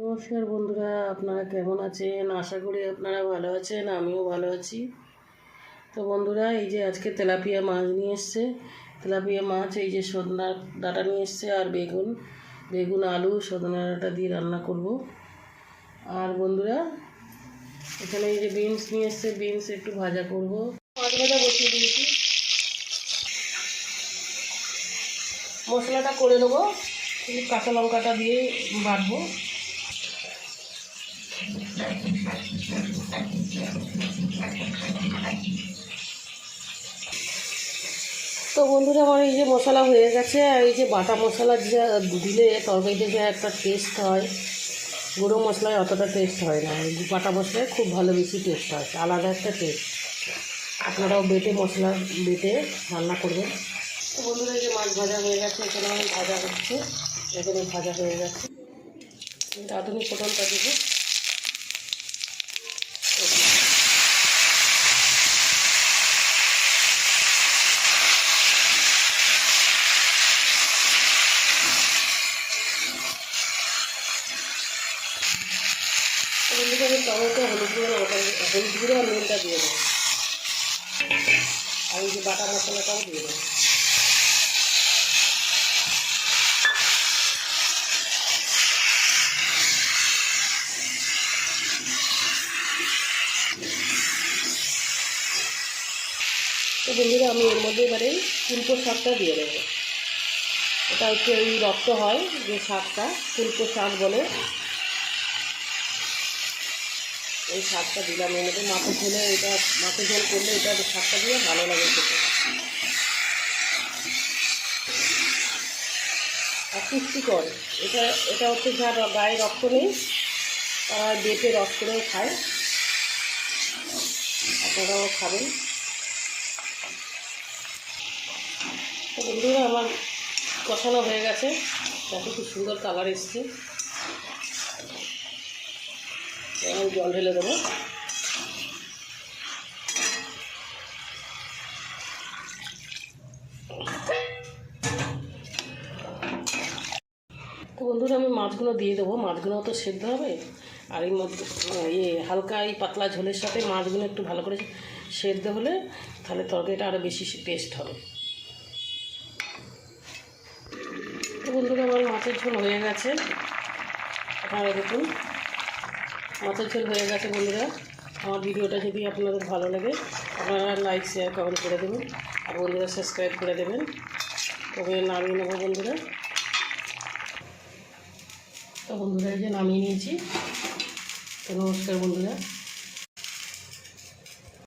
নমস্কার বন্ধুরা, আপনারা কেমন আছেন? আশা করি আপনারা ভালো আছেন, আমিও ভালো আছি। তো বন্ধুরা, এই যে আজকে তেলাপিয়া মাছ নিয়ে এসছে। তেলাপিয়া মাছ এই যে সজনার ডাঁটা নিয়ে এসছে আর বেগুন আলু সজনা ডাঁটা দিয়ে রান্না করব। আর বন্ধুরা, এখানে এই যে বিনস নিয়ে এসছে, বিনস একটু ভাজা করব। মাছ ভাজা বসিয়ে দিয়েছি, মশলাটা করে নেবো। কাঁচা লঙ্কাটা দিয়ে বাটবো। তো বন্ধুরা, আমার এই যে মশলা হয়ে গেছে। আর এই যে বাটা মশলা দিলে তরকারিতে যে একটা টেস্ট হয়, গুঁড়ো মশলায় অতটা টেস্ট হয় না। বাটা মশলায় খুব ভালো বেশি টেস্ট হয়, আলাদা একটা টেস্ট। আপনারাও মশলা বেটে রান্না করবেন। তো বন্ধুরা, এই যে মাছ ভাজা হয়ে গেছে, এখানে ভাজা হচ্ছে, এখানে ভাজা হয়ে গেছে। রাঁধুনি ফোটনটা দেবো। বন্ধুরা, আমি টমেটো হলুদ গুঁড়ো আর নুনটা দিয়ে দেবো। আর এই যে বাটা মশলাটাও দিয়ে দেবো। তো বন্ধুরা, আমি এর মধ্যে এবারে কুলপো শাকটা দিয়ে দেবো। এটা হচ্ছে ওই রক্ত হয় যে শাকটা, কুলপো শাক বলে, এই শাকটা দিলাম এর মধ্যে। মাছের ঝোল করলে এটা শাকটা দিয়ে ভালো লাগে খেতে, আর পুষ্টিকর। এটা হচ্ছে যার গায়ে রক্ত নেই তারা বেটে রস করেও খায়, আপনারাও খাবেন। তো বন্ধুরা, আমার কষানো হয়ে গেছে, দেখো খুব সুন্দর কালার এসছে। আমি জল ঢেলে দেবো। তো বন্ধুরা, আমি মাছগুলো দিয়ে দেবো। মাছগুলো তো সেদ্ধ হবে, আর এর মধ্যে হালকা এই পাতলা ঝোলের সাথে মাছগুলো একটু ভালো করে সেদ্ধ হলে তাহলে তরকারিটা আরও বেশি টেস্ট হবে। তো বন্ধুরা, আমার মাছের ঝোল হয়ে গেছে। আপনারা দেখুন, মাছের ঝোল হয়ে গেছে। বন্ধুরা, আমার ভিডিওটা যদি আপনাদের ভালো লাগে, আপনারা লাইক শেয়ার কমেন্ট করে দেবেন, আর বন্ধুরা সাবস্ক্রাইব করে দেবেন। তবে নামিয়ে নেবো বন্ধুরা। তো বন্ধুরা, এই যে নামিয়ে নিয়েছি। তো নমস্কার বন্ধুরা।